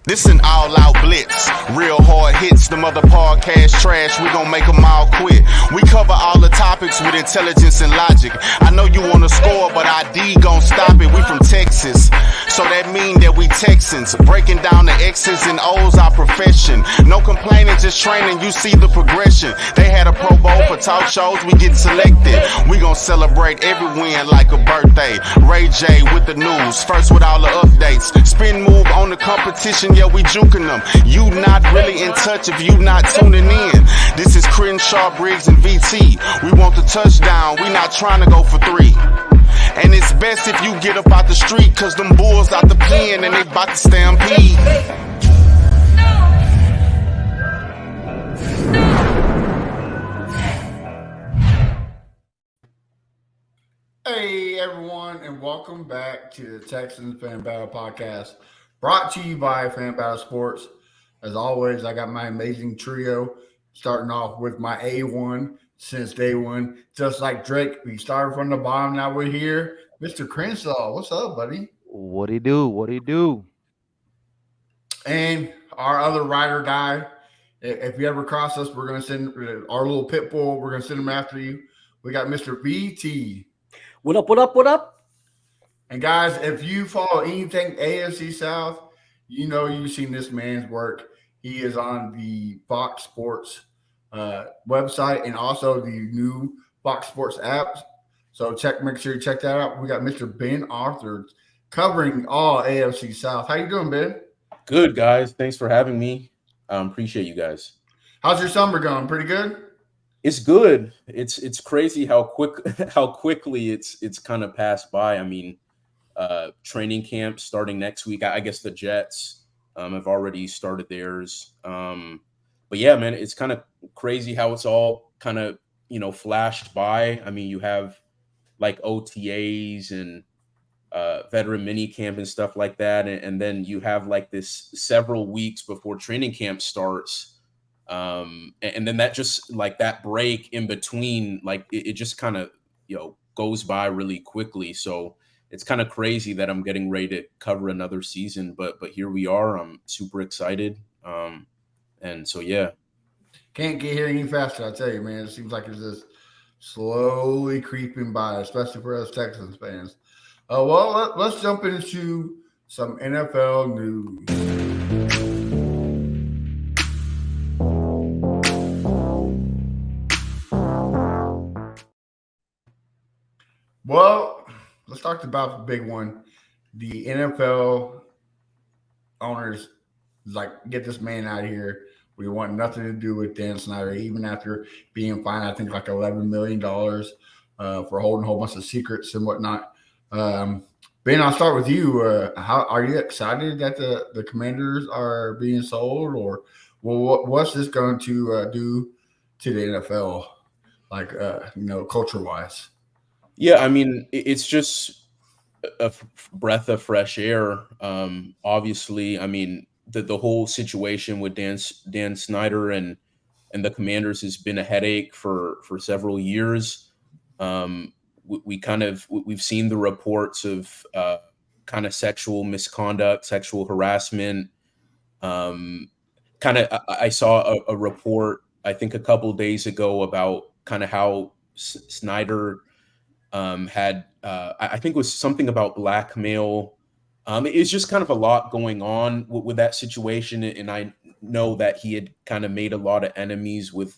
This an all-out blitz, real hard hits, them other podcast trash, we gon' make them all quit. We cover all the topics with intelligence and logic. I know you wanna score, but ID gon' stop it. We from Texas, so that mean that we Texans. Breaking down the X's and O's, our profession. No complaining, just training, you see the progression. They had a Pro Bowl for talk shows, we get selected. We gon' celebrate every win like a birthday. Ray J with the news, first with all the updates. Spin move on the competition, yeah, we juking them. You not really in touch if you not tuning in. This is Crenshaw, Briggs, and VT. We want the touchdown, we not trying to go for 3. And it's best if you get up out the street, cause them bulls out the pen and they bout to stampede. Hey everyone, and welcome back to the Texans Fan Battle Podcast, brought to you by Fan Battle Sports. As always, I got my amazing trio, starting off with my A1 since day one, just like Drake. We started from the bottom, now we're here. Mr. Crenshaw, what's up, buddy? What do you do? What do you do? And our other rider guy, if you ever cross us, we're going to send our little pit bull, we're going to send him after you. We got Mr. VT. What up, what up, what up? And guys, if you follow anything AFC South, you know you've seen this man's work. He is on the Fox Sports website and also the new Fox Sports app. So make sure you check that out. We got Mr. Ben Arthur covering all AFC South. How you doing, Ben? Good, guys. Thanks for having me. Appreciate you guys. How's your summer going? Pretty good? It's good. It's crazy how quickly it's kind of passed by. I mean, training camp starting next week. I guess the Jets have already started theirs. But yeah, man, it's kind of crazy how it's all kind of flashed by. I mean, you have like OTAs and veteran mini camp and stuff like that, and then you have like this several weeks before training camp starts. And then that just like that break in between, like it just kind of, goes by really quickly. So it's kind of crazy that I'm getting ready to cover another season, but here we are. I'm super excited. And so, yeah. Can't get here any faster. I tell you, man, it seems like it's just slowly creeping by, especially for us Texans fans. Well, let's jump into some NFL news. Well, let's talk about the big one. The NFL owners get this man out of here. We want nothing to do with Dan Snyder, even after being fined, I think, like $11 million for holding a whole bunch of secrets and whatnot. Ben, I'll start with you. How are you excited that the Commanders are being sold, or what's this going to do to the NFL, culture-wise? Yeah, I mean, it's just a breath of fresh air. Obviously, I mean, the whole situation with Dan Snyder and the Commanders has been a headache for several years. We've seen the reports of kind of sexual misconduct, sexual harassment. I saw a report, I think a couple days ago, about kind of how Snyder had I think it was something about blackmail. It's just kind of a lot going on with that situation, and I know that he had kind of made a lot of enemies with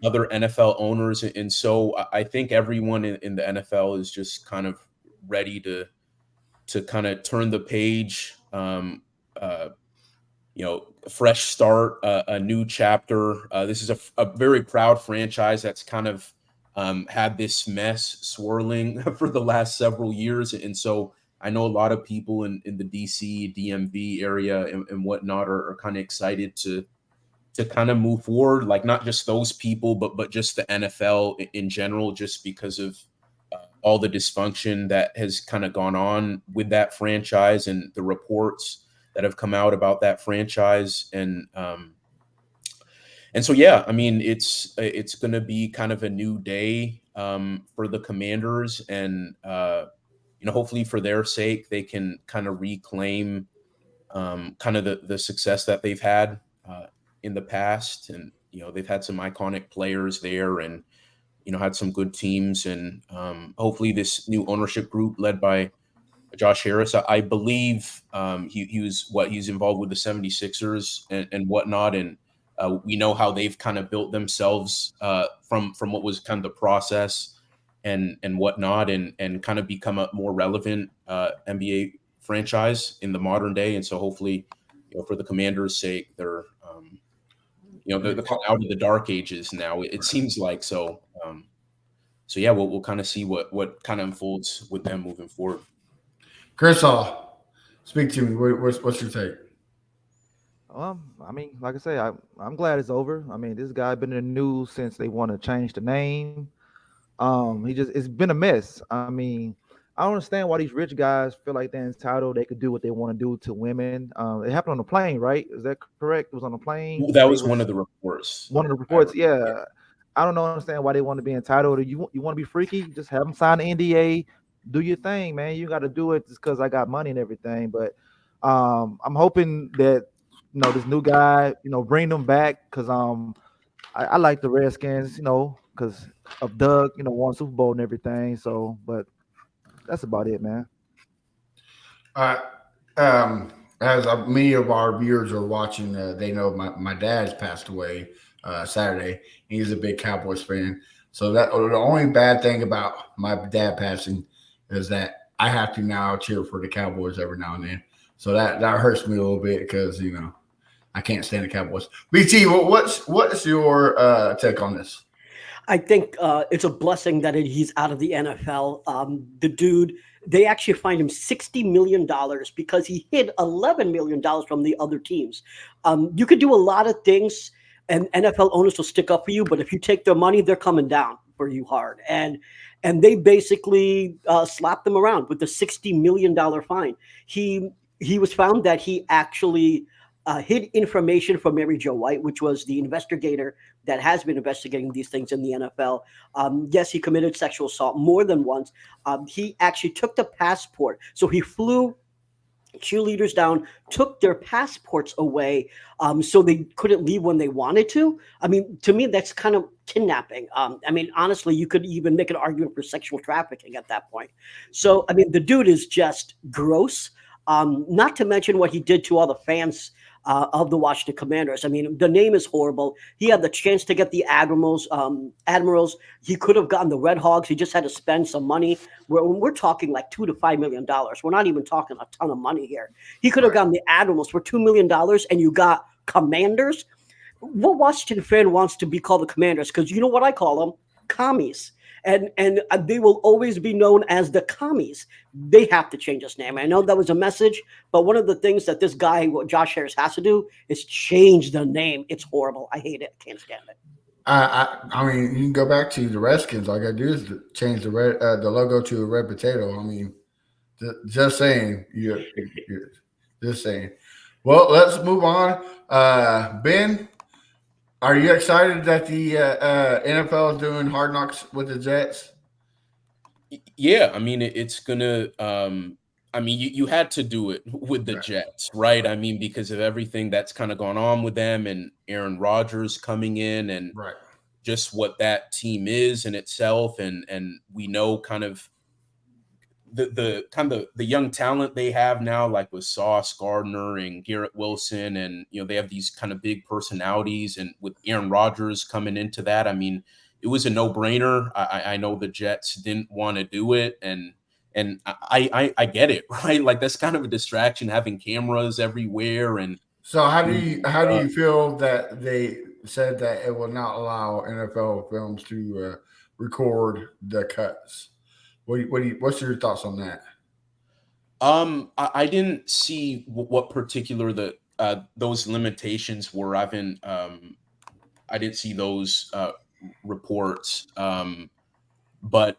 other NFL owners, and so I think everyone in the NFL is just kind of ready to kind of turn the page, fresh start, a new chapter. This is a very proud franchise that's kind of had this mess swirling for the last several years. And so I know a lot of people in the DC, DMV area and whatnot are kind of excited to kind of move forward, like not just those people, but just the NFL in general, just because of all the dysfunction that has kind of gone on with that franchise and the reports that have come out about that franchise. And so, yeah, I mean, it's going to be kind of a new day for the Commanders, and hopefully for their sake, they can kind of reclaim kind of the success that they've had in the past, and they've had some iconic players there, and had some good teams, and hopefully this new ownership group led by Josh Harris, I believe he's involved with the 76ers and whatnot, and we know how they've kind of built themselves from what was kind of the process and whatnot, and kind of become a more relevant NBA franchise in the modern day. And so hopefully, for the Commanders' sake, they're they're kind of out of the dark ages now. It seems like so. So yeah, we'll kind of see what kind of unfolds with them moving forward. Chris, speak to me. What's your take? I mean, like I say, I'm glad it's over. I mean, this guy been in the news since they want to change the name. It's been a mess. I mean, I don't understand why these rich guys feel like they're entitled. They could do what they want to do to women. It happened on the plane, right? Is that correct? It was on the plane. That was one of the reports. One of the reports, yeah. I don't understand why they want to be entitled. You want to be freaky? Just have them sign the NDA. Do your thing, man. You got to do it just because I got money and everything. But I'm hoping that this new guy, bring them back, because I like the Redskins, because of Doug, won Super Bowl and everything. So, but that's about it, man. As many of our viewers are watching, they know my dad's passed away Saturday. He's a big Cowboys fan. So that the only bad thing about my dad passing is that I have to now cheer for the Cowboys every now and then. So that hurts me a little bit because I can't stand the Cowboys. BT, what's your take on this? I think it's a blessing that he's out of the NFL. The dude, they actually fined him $60 million because he hid $11 million from the other teams. You could do a lot of things, and NFL owners will stick up for you, but if you take their money, they're coming down for you hard. And they basically slapped them around with the $60 million fine. He was found that he actually hid information from Mary Jo White, which was the investigator that has been investigating these things in the NFL. Yes, he committed sexual assault more than once. He actually took the passport. So he flew cheerleaders down, took their passports away so they couldn't leave when they wanted to. I mean, to me, that's kind of kidnapping. I mean, honestly, you could even make an argument for sexual trafficking at that point. So, I mean, the dude is just gross. Not to mention what he did to all the fans of the Washington Commanders. I mean, the name is horrible. He had the chance to get the Admirals. He could have gotten the Red Hogs. He just had to spend some money. We're talking like $2 to $5 million. We're not even talking a ton of money here. He could have gotten the Admirals for $2 million, and you got Commanders. What Washington fan wants to be called the Commanders? Because you know what I call them? Commies. And they will always be known as the Commies. They have to change his name. I know that was a message, but one of the things that this guy, Josh Harris, has to do is change the name. It's horrible. I hate it. I can't stand it. I mean, you can go back to the Redskins. All I got to do is change the logo to a red potato. I mean, just saying. You're just saying. Well, let's move on. Ben, are you excited that the NFL is doing Hard Knocks with the Jets? Yeah, I mean, it's gonna. I mean, you had to do it with the Jets, right? I mean, because of everything that's kind of gone on with them, and Aaron Rodgers coming in, and just what that team is in itself, and we know kind of the young talent they have now, like with Sauce Gardner and Garrett Wilson, and they have these kind of big personalities, and with Aaron Rodgers coming into that, I mean, it was a no-brainer. I know the Jets didn't want to do it, and I get it, right? Like, that's kind of a distraction, having cameras everywhere. And so how do you feel that they said that it will not allow NFL films to record the cuts? What's your thoughts on that? I didn't see what particular those limitations were. I didn't see those reports. But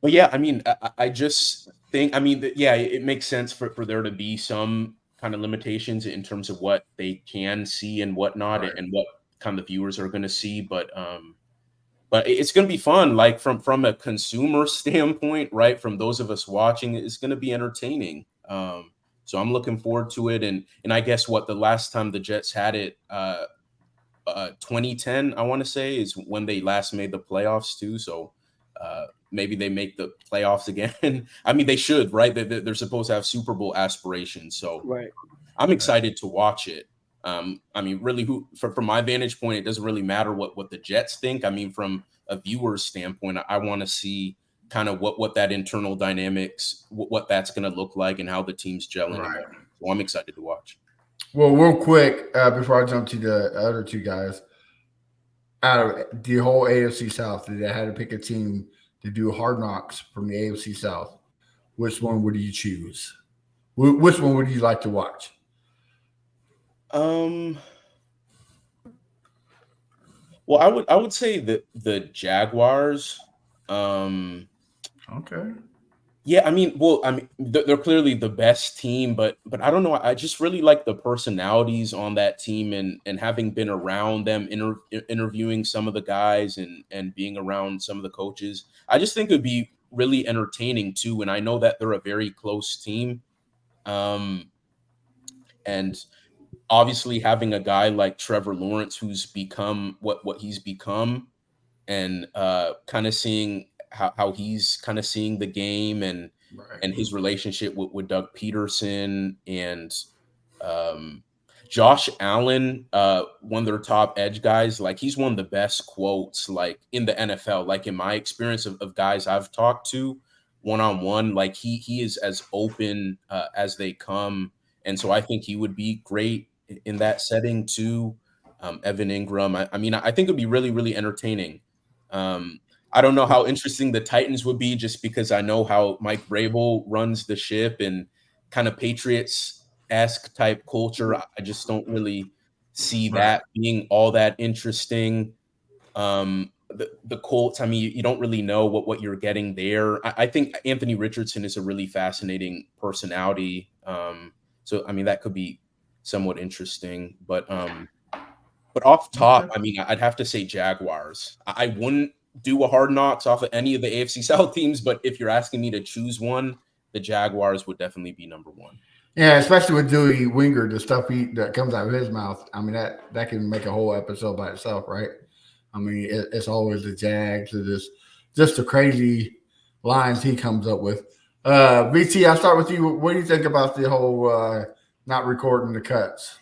yeah, I mean, I just think, I mean, it makes sense for there to be some kind of limitations in terms of what they can see and whatnot, and what kind of viewers are going to see. But it's going to be fun, like from a consumer standpoint, right? From those of us watching, it's going to be entertaining. So I'm looking forward to it. And I guess what the last time the Jets had it, 2010, I want to say, is when they last made the playoffs too. So maybe they make the playoffs again. I mean, they should, right? They're supposed to have Super Bowl aspirations. So Right. I'm excited to watch it. I mean, really, from my vantage point, it doesn't really matter what the Jets think. I mean, from a viewer's standpoint, I want to see kind of what that internal dynamics, what that's going to look like, and how the team's gelling. Right. So I'm excited to watch. Well, real quick, before I jump to the other two guys, out of the whole AFC South, if they had to pick a team to do Hard Knocks from the AFC South, which one would you choose? Which one would you like to watch? Well, I would say the Jaguars. Okay. Yeah, I mean, they're clearly the best team, but I don't know. I just really like the personalities on that team, and having been around them, interviewing some of the guys, and being around some of the coaches, I just think it would be really entertaining too. And I know that they're a very close team, and obviously having a guy like Trevor Lawrence, who's become what he's become, and kind of seeing how he's kind of seeing the game, and his relationship with Doug Peterson, and Josh Allen, one of their top edge guys. Like, he's one of the best quotes like in the NFL, like in my experience of guys I've talked to one-on-one. Like, he is as open as they come. And so I think he would be great in that setting too. Evan Ingram. I mean, I think it'd be really, really entertaining. I don't know how interesting the Titans would be, just because I know how Mike Vrabel runs the ship, and kind of Patriots-esque type culture. I just don't really see that being all that interesting. The Colts, I mean, you don't really know what you're getting there. I think Anthony Richardson is a really fascinating personality. So, I mean, that could be somewhat interesting. But off top, I mean, I'd have to say Jaguars. I wouldn't do a Hard Knocks off of any of the AFC South teams, but if you're asking me to choose one, the Jaguars would definitely be number one. Yeah, especially with Dewey Winger, the stuff that comes out of his mouth. I mean, that can make a whole episode by itself, right? I mean, it's always the Jags, or just the crazy lines he comes up with. BT, I'll start with you. What do you think about the whole not recording the cuts?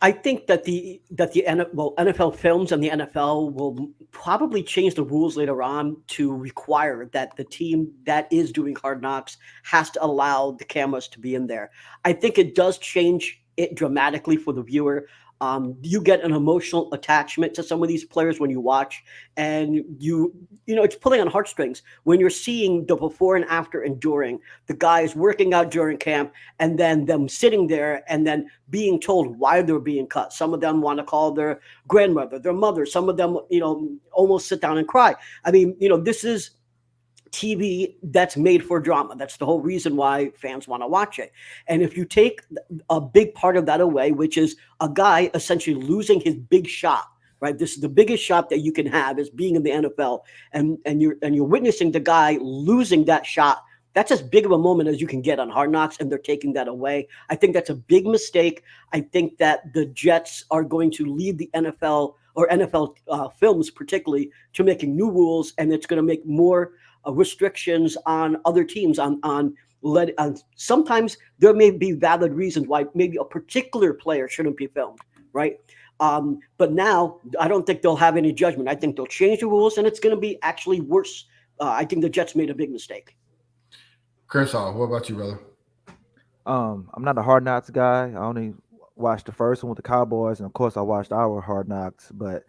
I think that the NFL Films and the NFL will probably change the rules later on to require that the team that is doing Hard Knocks has to allow the cameras to be in there. I think it does change it dramatically for the viewer. You get an emotional attachment to some of these players when you watch, and you know it's pulling on heartstrings when you're seeing the before and after and during, the guys working out during camp, and then them sitting there and then being told why they're being cut. Some of them want to call their grandmother, their mother. Some of them, almost sit down and cry. I mean, this is TV that's made for drama. That's the whole reason why fans want to watch it. And if you take a big part of that away, which is a guy essentially losing his big shot, right? This is the biggest shot that you can have, is being in the NFL, and you're witnessing the guy losing that shot. That's as big of a moment as you can get on Hard Knocks, and they're taking that away. I think that's a big mistake. I think that the Jets are going to lead the NFL, or NFL Films particularly, to making new rules, and it's going to make more restrictions on other teams on sometimes there may be valid reasons why maybe a particular player shouldn't be filmed, right? But now I don't think they'll have any judgment. I think they'll change the rules, and it's going to be actually worse. I think the Jets made a big mistake. Crenshaw, what about you, brother? I'm not a Hard Knocks guy. I only watched the first one with the Cowboys, and of course I watched our Hard Knocks, but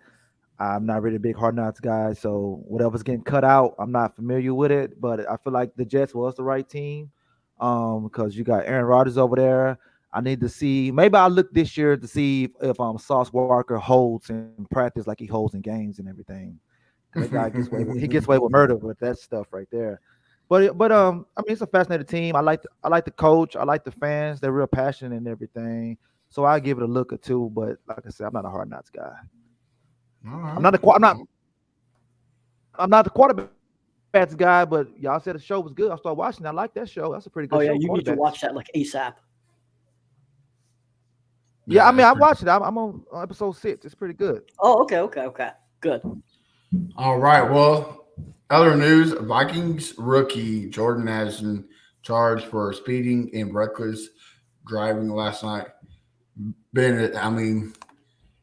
I'm not really a big Hard Knocks guy, so whatever's getting cut out, I'm not familiar with it. But I feel like the Jets was the right team, because you got Aaron Rodgers over there. I need to see. Maybe I'll look this year to see if Sauce Walker holds in practice like he holds in games and everything. That guy gets away with murder with that stuff right there. But I mean, it's a fascinating team. I like the coach. I like the fans. They're real passionate and everything. So I give it a look or two. But like I said, I'm not a Hard Knocks guy. Right. I'm not the quarterbacks guy, but y'all said the show was good. I started watching. I like that show. That's a pretty good show. You need to watch that like ASAP. Yeah, I mean, that's I pretty- watched it. I'm on episode 6. It's pretty good. Oh, okay, good. All right. Well, other news: Vikings rookie Jordan Addison charged for speeding and reckless driving last night. I mean,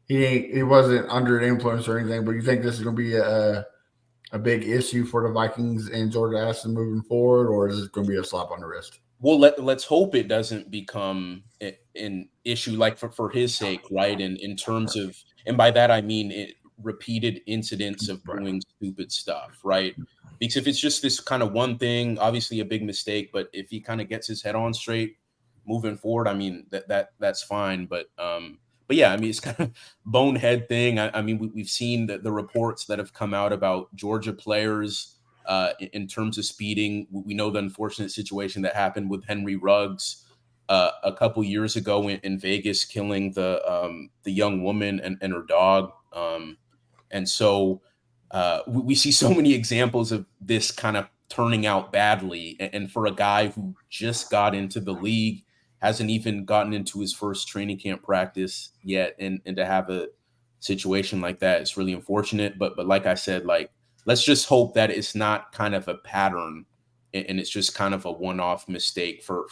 he wasn't under the influence or anything, but you think this is going to be a big issue for the Vikings and Jordan Addison moving forward, or is it going to be a slap on the wrist? Well, let's hope it doesn't become an issue, like for his sake, right? And in terms of, and by that I mean repeated incidents of doing stupid stuff, right? Because if it's just this kind of one thing, obviously a big mistake, but if he kind of gets his head on straight moving forward, I mean that's fine. But yeah, I mean it's kind of bonehead thing. I mean we've seen the reports that have come out about Georgia players. In terms of speeding, we know the unfortunate situation that happened with Henry Ruggs a couple years ago in Vegas, killing the young woman and her dog. And so we see so many examples of this kind of turning out badly. And for a guy who just got into the league, hasn't even gotten into his first training camp practice yet, and to have a situation like that is really unfortunate. But like I said, like, let's just hope that it's not kind of a pattern and it's just kind of a one-off mistake for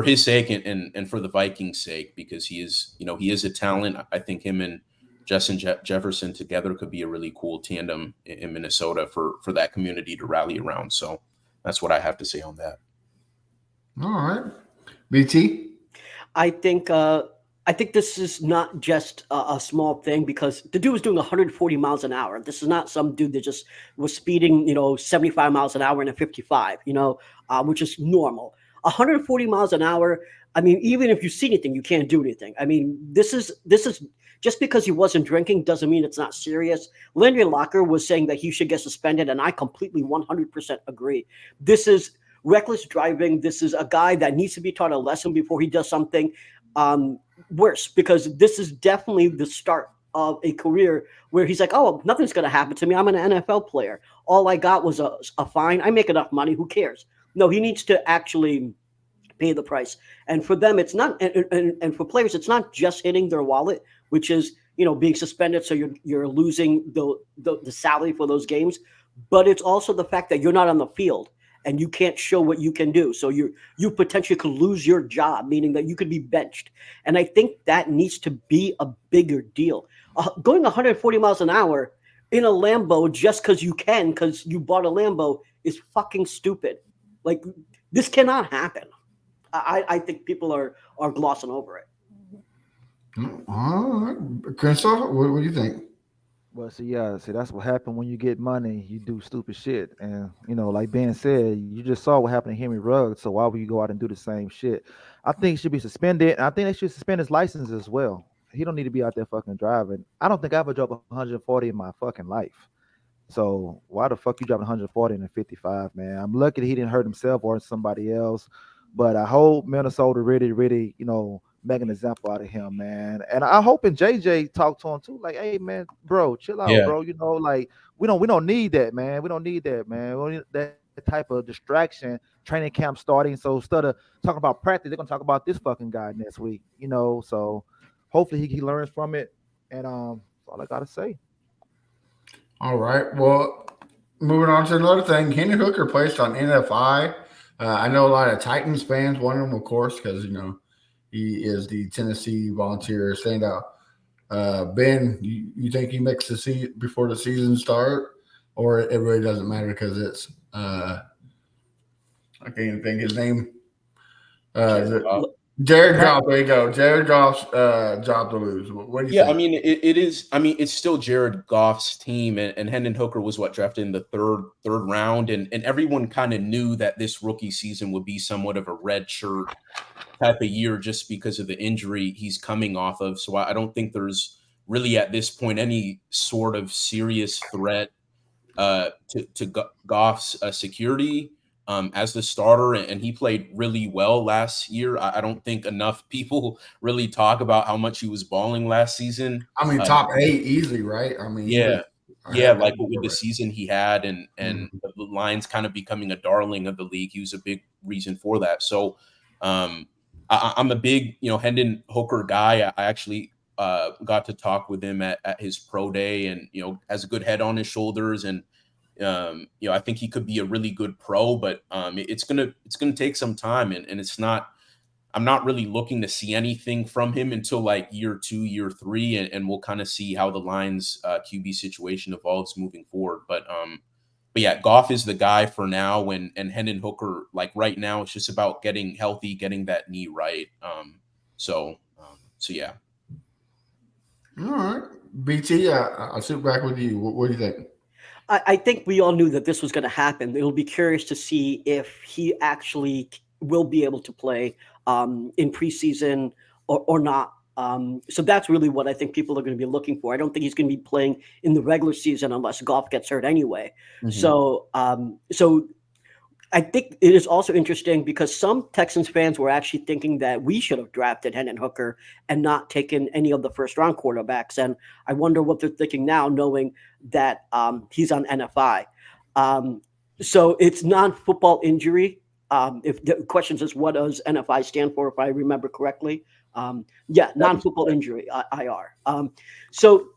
his sake and for the Vikings' sake, because he is a talent. I think him and Justin Jefferson together could be a really cool tandem in Minnesota for that community to rally around. So that's what I have to say on that. All right. BT? I think this is not just a small thing, because the dude was doing 140 miles an hour. This is not some dude that just was speeding, 75 miles an hour in a 55, which is normal. 140 miles an hour. I mean, even if you see anything, you can't do anything. I mean, this is just because he wasn't drinking doesn't mean it's not serious. Landry Locker was saying that he should get suspended, and I completely 100% agree. This is reckless driving. This is a guy that needs to be taught a lesson before he does something worse, because this is definitely the start of a career where he's like, oh, nothing's going to happen to me. I'm an NFL player. All I got was a fine. I make enough money. Who cares? No, he needs to actually pay the price. And for them, it's not, and for players, it's not just hitting their wallet, which is, being suspended. So you're losing the salary for those games, but it's also the fact that you're not on the field and you can't show what you can do. So you potentially could lose your job, meaning that you could be benched. And I think that needs to be a bigger deal. Going 140 miles an hour in a Lambo just because you bought a Lambo is fucking stupid. Like, this cannot happen. I think people are glossing over it. All right. Crenshaw, what do you think? Well, see, that's what happened when you get money. You do stupid shit, and like Ben said, you just saw what happened to Henry Ruggs. So why would you go out and do the same shit? I think he should be suspended. And I think they should suspend his license as well. He don't need to be out there fucking driving. I don't think I ever drove 140 in my fucking life. So why the fuck you driving 140 in a 55, man? I'm lucky that he didn't hurt himself or somebody else. But I hope Minnesota really, really, make an example out of him, man. And I hope and JJ talk to him too. Like, hey, man, bro, chill out, bro. Like we don't need that, man. We don't need that, man. We don't need that type of distraction. Training camp starting. So instead of talking about practice, they're gonna talk about this fucking guy next week. So hopefully he learns from it. And that's all I gotta say. All right. Well, moving on to another thing. Hendon Hooker placed on NFI. I know a lot of Titans fans want him, of course, because he is the Tennessee Volunteer standout. Ben, you think he makes the season before the season start, or it really doesn't matter because it's I can't even think his name. Jared Goff. There you go. Jared Goff's job to lose. What do you think? I mean, it is. I mean, it's still Jared Goff's team, and Hendon Hooker was drafted in the third round, and everyone kind of knew that this rookie season would be somewhat of a red shirt type of year just because of the injury he's coming off of. So I don't think there's really at this point any sort of serious threat to Goff's security as the starter, and he played really well last year. I don't think enough people really talk about how much he was balling last season. I mean, top 8 easily, right? I mean, like with the season he had, and the Lions kind of becoming a darling of the league, he was a big reason for that. So I'm a big, Hendon Hooker guy. I actually got to talk with him at his pro day, and has a good head on his shoulders, and I think he could be a really good pro, but it's gonna take some time, and it's not. I'm not really looking to see anything from him until like year 2, year 3, and we'll kind of see how the Lions QB situation evolves moving forward. But yeah, Goff is the guy for now, and Hendon Hooker, like right now, it's just about getting healthy, getting that knee right. So yeah. All right, BT, I'll sit back with you. What do you think? I think we all knew that this was going to happen. It'll be curious to see if he actually will be able to play in preseason or not. So that's really what I think people are going to be looking for. I don't think he's going to be playing in the regular season unless Goff gets hurt anyway. Mhm. So I think it is also interesting because some Texans fans were actually thinking that we should have drafted Hendon Hooker and not taken any of the first-round quarterbacks. And I wonder what they're thinking now, knowing that he's on NFI. So it's non-football injury. If the question is, what does NFI stand for, if I remember correctly? Non-football injury, IR. So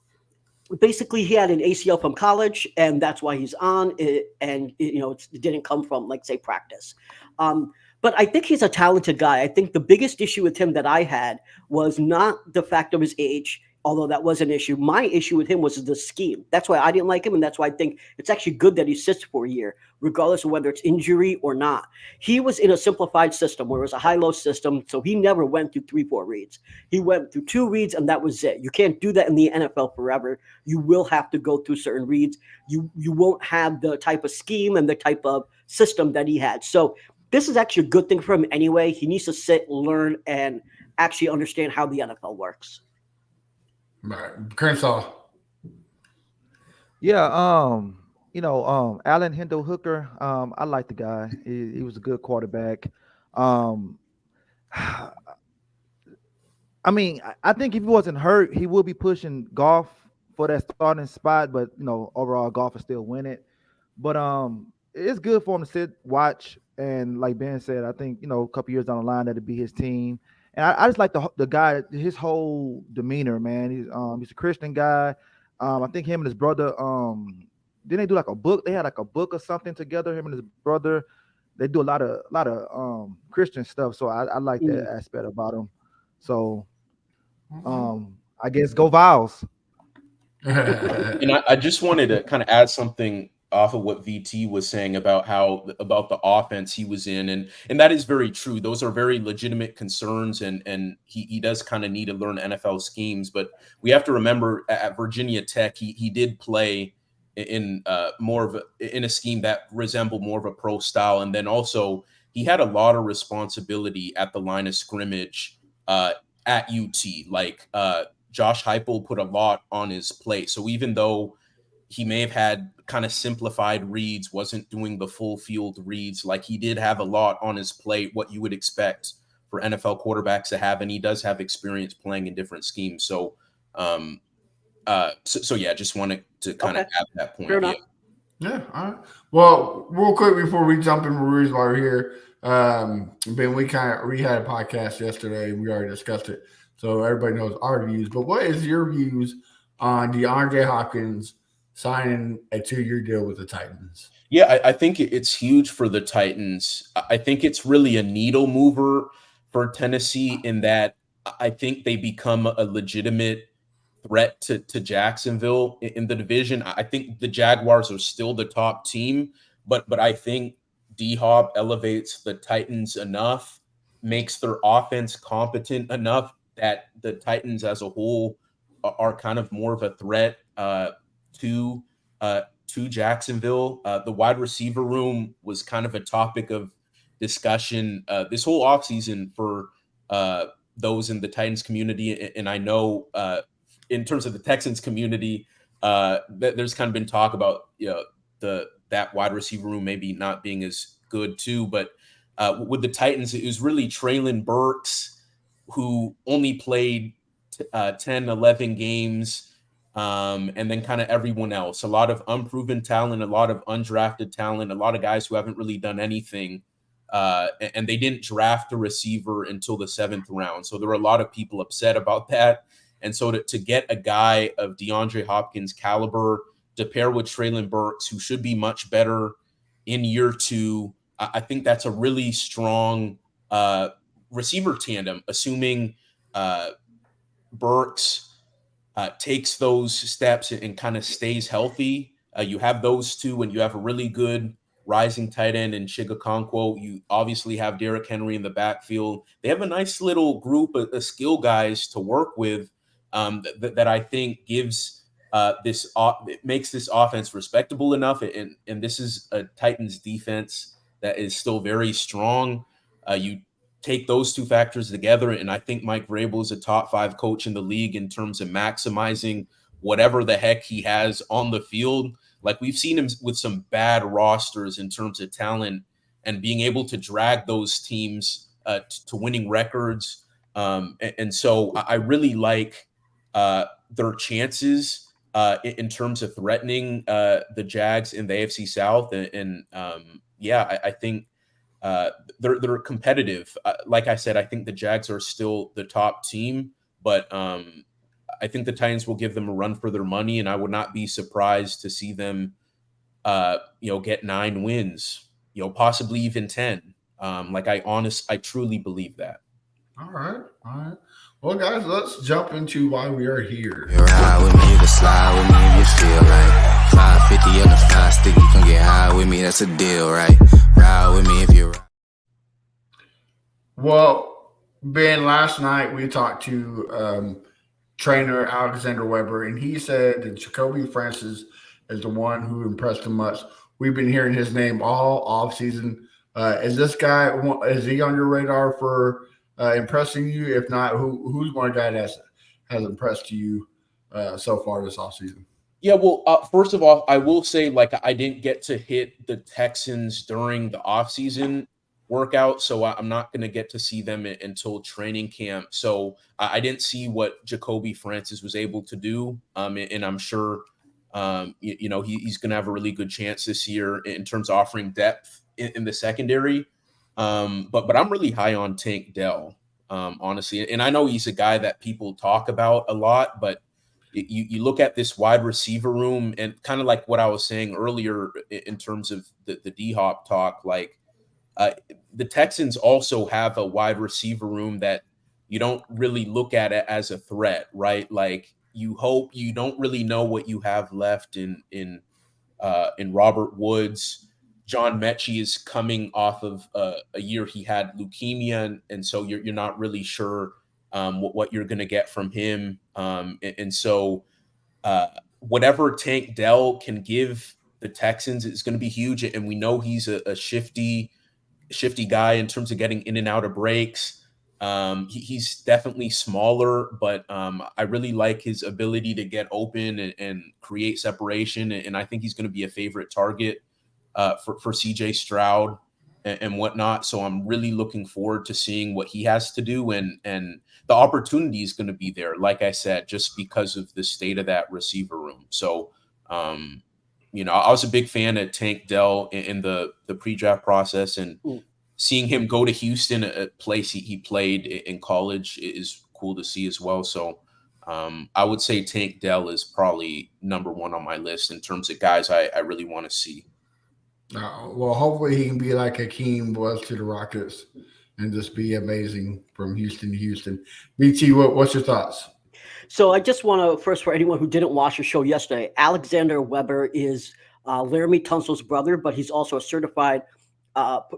basically he had an ACL from college, and that's why he's on it. And it didn't come from, like, say, practice. But I think he's a talented guy. I think the biggest issue with him that I had was not the fact of his age, although that was an issue. My issue with him was the scheme. That's why I didn't like him, and that's why I think it's actually good that he sits for a year, regardless of whether it's injury or not. He was in a simplified system where it was a high-low system, so he never went through 3-4 reads. He went through 2 reads, and that was it. You can't do that in the NFL forever. You will have to go through certain reads. You won't have the type of scheme and the type of system that he had. So this is actually a good thing for him anyway. He needs to sit, learn, and actually understand how the NFL works. Right, Crenshaw. Yeah, Allen Hendon Hooker. I like the guy. He was a good quarterback. I mean, I think if he wasn't hurt, he would be pushing Goff for that starting spot. But overall, Goff will still win it. But it's good for him to sit, watch, and like Ben said, I think a couple years down the line that'd be his team. And I just like the guy, his whole demeanor, man. He's a Christian guy. I think him and his brother, didn't they do like a book? They had like a book or something together. Him and his brother, they do a lot of Christian stuff. So I like that aspect about him. So I guess go Vols. And I just wanted to kind of add something off of what VT was saying about the offense he was in, and that is very true. Those are very legitimate concerns, and he does kind of need to learn NFL schemes. But we have to remember at Virginia Tech, he did play in in a scheme that resembled more of a pro style, and then also he had a lot of responsibility at the line of scrimmage at UT. Like Josh Heupel put a lot on his plate, so even though he may have had kind of simplified reads, wasn't doing the full field reads, like he did have a lot on his plate, what you would expect for NFL quarterbacks to have, and he does have experience playing in different schemes. So yeah, just wanted to kind of add that point. Fair enough. Yeah, all right. Well, real quick before we jump in Ruiz while we're here, Ben, we had a podcast yesterday and we already discussed it, so everybody knows our views. But what is your views on DeAndre Hopkins signing a 2-year deal with the Titans? Yeah, I think it's huge for the Titans. I think it's really a needle mover for Tennessee in that I think they become a legitimate threat to Jacksonville in the division. I think the Jaguars are still the top team, but I think D-Hop elevates the Titans enough, makes their offense competent enough that the Titans as a whole are kind of more of a threat to Jacksonville. The wide receiver room was kind of a topic of discussion this whole offseason for those in the Titans community. And I know in terms of the Texans community, there's kind of been talk about that wide receiver room maybe not being as good too. But with the Titans, it was really Traylon Burks, who only played 10, 11 games. And then kind of everyone else, a lot of unproven talent, a lot of undrafted talent, a lot of guys who haven't really done anything and they didn't draft a receiver until the 7th round. So there were a lot of people upset about that. And so to get a guy of DeAndre Hopkins' caliber to pair with Treylon Burks, who should be much better in year 2, I think that's a really strong receiver tandem, assuming Burks takes those steps and kind of stays healthy. You have those two, and you have a really good rising tight end in Chigakonkwo. You obviously have Derrick Henry in the backfield. They have a nice little group of skill guys to work with that I think gives it makes this offense respectable enough. And this is a Titans defense that is still very strong. You take those two factors together, and I think Mike Vrabel is a top 5 coach in the league in terms of maximizing whatever the heck he has on the field. Like, we've seen him with some bad rosters in terms of talent and being able to drag those teams to winning records. And so I really like their chances in terms of threatening the Jags in the AFC South. I think they're competitive. Like I said, I think the Jags are still the top team, but I think the Titans will give them a run for their money, and I would not be surprised to see them, get 9 wins, possibly even 10. I truly believe that. All right. Well, guys, let's jump into why we are here. You ride with me, you can slide with me if you feel like 550 on the 5 stick, you can get high with me, that's a deal, right? Ride with me if you ride. Well, Ben, last night we talked to trainer Alexander Weber, and he said that Jacoby Francis is the one who impressed him much. We've been hearing his name all offseason. Is this guy, is he on your radar for impressing you? If not, who's one guy that has impressed you so far this offseason? Yeah, well, first of all, I will say, I didn't get to hit the Texans during the offseason workout, so I'm not going to get to see them until training camp. So I didn't see what Jacoby Francis was able to do, and I'm sure he's going to have a really good chance this year in terms of offering depth in the secondary. But I'm really high on Tank Dell, honestly, and I know he's a guy that people talk about a lot, but you look at this wide receiver room, and kind of like what I was saying earlier in terms of the D-Hop talk, the Texans also have a wide receiver room that you don't really look at it as a threat, right? Like, you don't really know what you have left in Robert Woods. John Mechie is coming off of a year he had leukemia, and so you're not really sure what you're going to get from him. And so whatever Tank Dell can give the Texans is going to be huge. And we know he's a shifty guy in terms of getting in and out of breaks. He's definitely smaller, but I really like his ability to get open and create separation. And I think he's going to be a favorite target for CJ Stroud and whatnot. So I'm really looking forward to seeing what he has to do. And the opportunity is going to be there, like I said, just because of the state of that receiver room. So, I was a big fan of Tank Dell in the pre-draft process, and seeing him go to Houston, a place he played in college, is cool to see as well. So I would say Tank Dell is probably number 1 on my list in terms of guys I really want to see. Well, hopefully he can be like Hakeem was to the Rockets and just be amazing from Houston to Houston. BT, what's your thoughts? So I just want to, first, for anyone who didn't watch the show yesterday, Alexander Weber is Laramie Tunsil's brother, but he's also a certified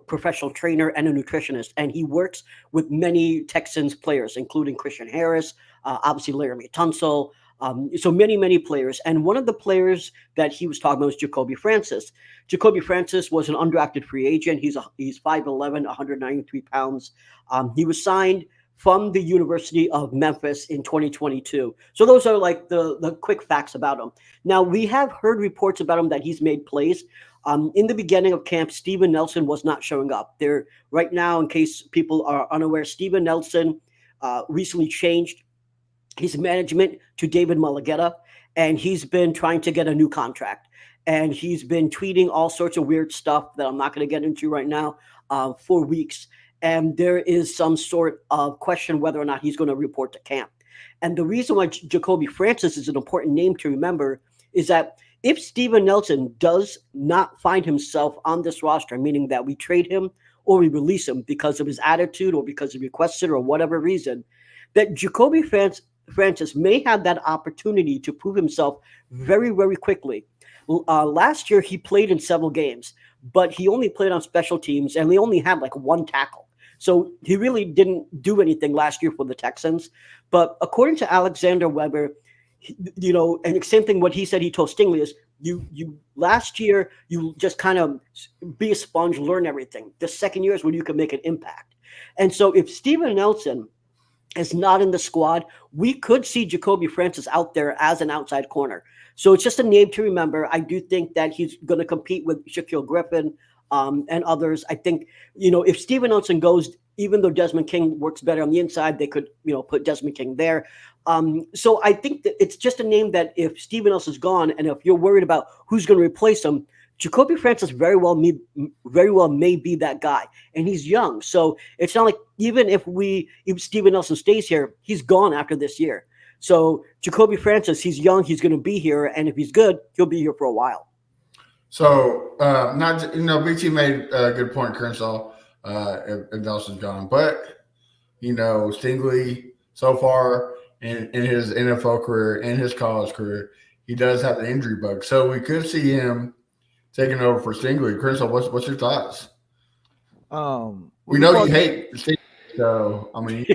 professional trainer and a nutritionist, and he works with many Texans players, including Christian Harris, obviously Laramie Tunsil, so many players. And one of the players that he was talking about was Jacoby Francis. Jacoby Francis was an undrafted free agent. He's 5'11", 193 pounds. He was signed from the University of Memphis in 2022. So those are like the quick facts about him. Now, we have heard reports about him that he's made plays. In the beginning of camp, Steven Nelson was not showing up. There right now, in case people are unaware, Steven Nelson recently changed his management to David Mulligetta, and he's been trying to get a new contract. And he's been tweeting all sorts of weird stuff that I'm not going to get into right now. 4 weeks, and there is some sort of question whether or not he's going to report to camp. And the reason why Jacoby Francis is an important name to remember is that if Steven Nelson does not find himself on this roster, meaning that we trade him or we release him because of his attitude or because he requested or whatever reason, that Jacoby Francis may have that opportunity to prove himself very, very quickly. Last year, he played in several games, but he only played on special teams, and we only had like one tackle. So he really didn't do anything last year for the Texans. But according to Alexander Weber, and the same thing what he said he told Stingley is, you last year, you just kind of be a sponge, learn everything. The second year is when you can make an impact. And so if Steven Nelson is not in the squad, we could see Jacoby Francis out there as an outside corner. So it's just a name to remember. I do think that he's going to compete with Shaquille Griffin and others. I think, if Steven Nelson goes, even though Desmond King works better on the inside, they could, put Desmond King there. So I think that it's just a name that if Steven Nelson's gone, and if you're worried about who's going to replace him, Jacoby Francis very well may be that guy, and he's young. So it's not like even if Steven Nelson stays here, he's gone after this year. So Jacoby Francis, he's young, he's going to be here, and if he's good, he'll be here for a while. So BT made a good point, Crenshaw, if Nelson's gone, but Stingley so far in his NFL career and his college career, he does have the injury bug, so we could see him taking over for Stingley. Crenshaw, what's your thoughts? We know you hate Stingley, so I mean.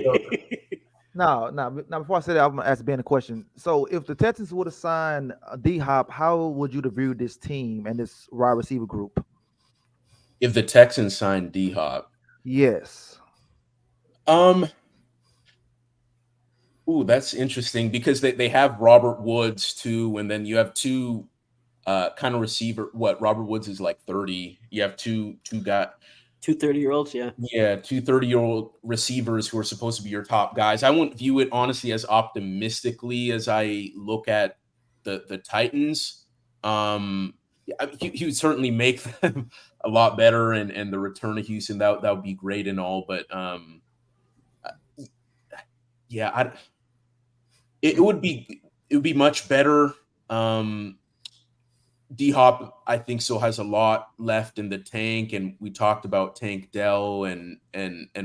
No. Before I say that, I'm gonna ask Ben a question. So, if the Texans would have signed D-Hop, how would you view this team and this wide receiver group? If the Texans signed D-Hop, yes. That's interesting because they have Robert Woods too, and then you have two kind of receiver. Robert Woods is like 30. You have two 30-year-olds, yeah. Yeah, 2 30-year-old receivers who are supposed to be your top guys. I wouldn't view it, honestly, as optimistically as I look at the Titans. He would certainly make them a lot better, and the return to Houston, that would be great and all. But, it would be much better. D-Hop, I think, still has a lot left in the tank, and we talked about Tank Dell and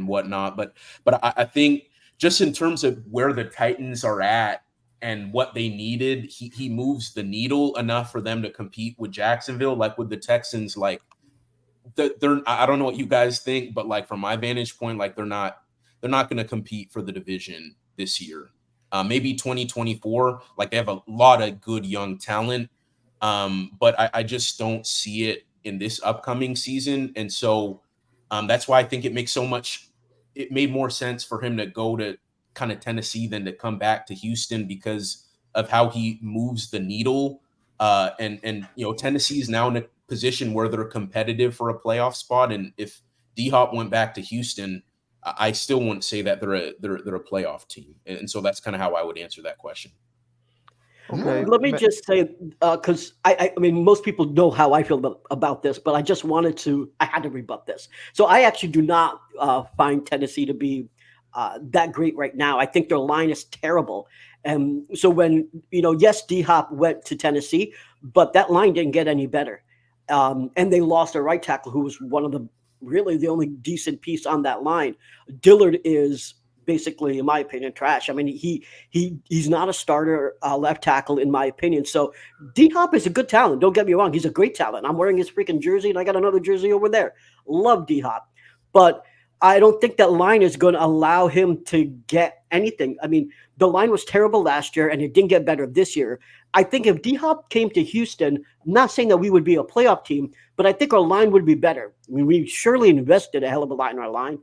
whatnot. But I think just in terms of where the Titans are at and what they needed, he moves the needle enough for them to compete with Jacksonville. Like with the Texans, like they're I don't know what you guys think, but like from my vantage point, like they're not going to compete for the division this year. Maybe 2024, like they have a lot of good young talent. But I just don't see it in this upcoming season. And so that's why I think it made more sense for him to go to kind of Tennessee than to come back to Houston because of how he moves the needle. And Tennessee is now in a position where they're competitive for a playoff spot. And if D-Hop went back to Houston, I still wouldn't say that they're a playoff team. And so that's kind of how I would answer that question. Okay. Let me just say, because I mean, most people know how I feel about this, but I just I had to rebut this. So I actually do not find Tennessee to be that great right now. I think their line is terrible. And so when, yes, D-Hop went to Tennessee, but that line didn't get any better. And they lost their right tackle, who was really the only decent piece on that line. Dillard is basically, in my opinion, trash. I mean, he's not a starter left tackle, in my opinion. So D-Hop is a good talent. Don't get me wrong. He's a great talent. I'm wearing his freaking jersey, and I got another jersey over there. Love D-Hop. But I don't think that line is going to allow him to get anything. I mean, the line was terrible last year, and it didn't get better this year. I think if D-Hop came to Houston, I'm not saying that we would be a playoff team, but I think our line would be better. I mean, we surely invested a hell of a lot in our line.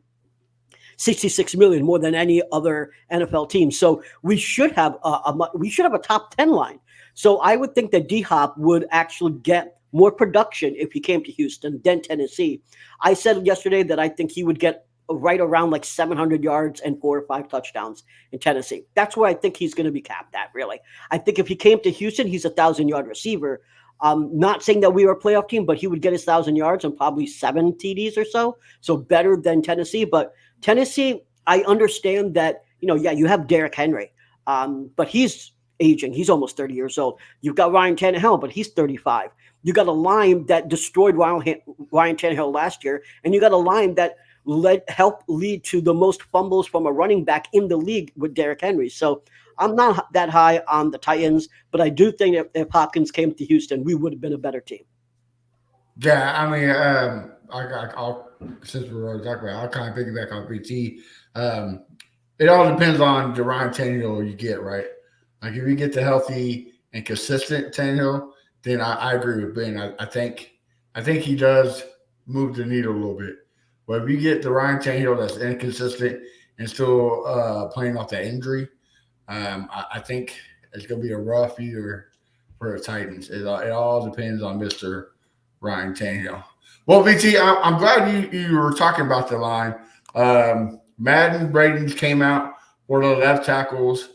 $66 million more than any other NFL team. So we should have a top 10 line. So I would think that D-Hop would actually get more production if he came to Houston than Tennessee. I said yesterday that I think he would get right around like 700 yards and 4 or 5 touchdowns in Tennessee. That's where I think he's going to be capped at, really. I think if he came to Houston, he's a 1,000-yard receiver. Not saying that we were a playoff team, but he would get his 1,000 yards and probably 7 TDs or so. So better than Tennessee. But Tennessee, I understand that, you have Derrick Henry, but he's aging. He's almost 30 years old. You've got Ryan Tannehill, but he's 35. You got a line that destroyed Ryan Tannehill last year, and you got a line that helped lead to the most fumbles from a running back in the league with Derrick Henry. So I'm not that high on the Titans, but I do think if Hopkins came to Houston, we would have been a better team. Yeah, I mean, I'll since we're already talking about, I'll kind of piggyback on BT. It all depends on the Ryan Tannehill you get, right? Like if you get the healthy and consistent Tannehill, then I agree with Ben. I think he does move the needle a little bit. But if you get the Ryan Tannehill that's inconsistent and still playing off that injury, I think it's going to be a rough year for the Titans. It all depends on Mr. Ryan Tannehill. Well, BT, I'm glad you were talking about the line. Madden ratings came out for the left tackles,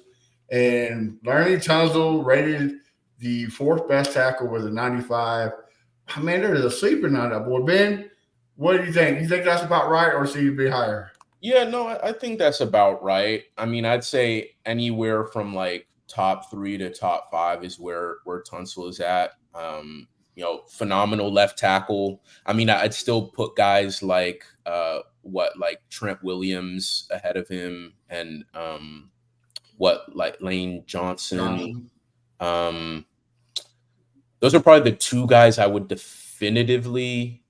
and Larry Tunsil rated the 4th best tackle with a 95. I mean, there's a sleeper on that board. Ben, what do you think? You think that's about right, or should you be higher? Yeah, no, I think that's about right. I mean, I'd say anywhere from like top 3 to top 5 is where Tunsil is at. Phenomenal left tackle. I mean, I'd still put guys like Trent Williams ahead of him, and like Lane Johnson. Those are probably the 2 guys I would definitively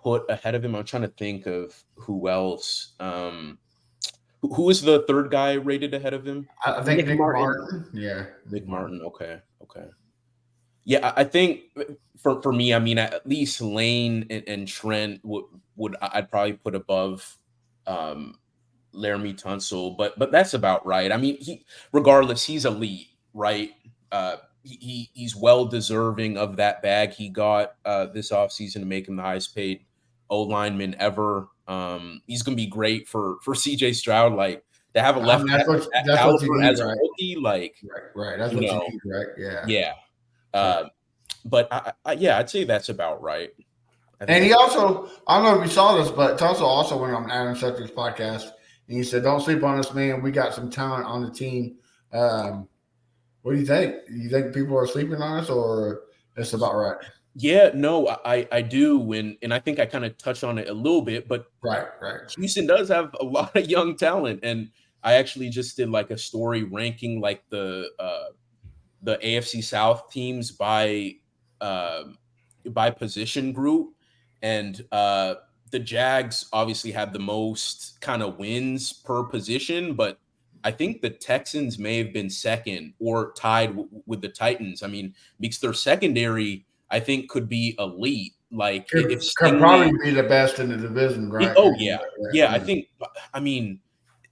put ahead of him. I'm trying to think of who else. Who is the 3rd guy rated ahead of him? I think Nick Martin. Yeah, Nick Martin. Okay. Yeah, I think for me, I mean, at least Lane and Trent would I'd probably put above Laramie Tunsil, but that's about right. I mean, regardless, he's elite, right? He's well deserving of that bag he got this offseason to make him the highest paid O lineman ever. He's gonna be great for CJ Stroud, like to have a left that's what you need, as a right? rookie, like right. That's what you need, right? Yeah. But I'd say that's about right. And he also, I don't know if you saw this, but Tunsil also went on Adam Schefter's podcast and he said, "Don't sleep on us, man. We got some talent on the team." What do you think? Do you think people are sleeping on us, or it's about right? Yeah, no, I do, and I think I kind of touched on it a little bit, but right. Houston does have a lot of young talent, and I actually just did like a story ranking like the AFC South teams by position group, and the Jags obviously had the most kind of wins per position, but I think the Texans may have been second or tied with the Titans. I mean, because their secondary, I think, could be elite. Like could probably be the best in the division, right? Yeah. I think. I mean,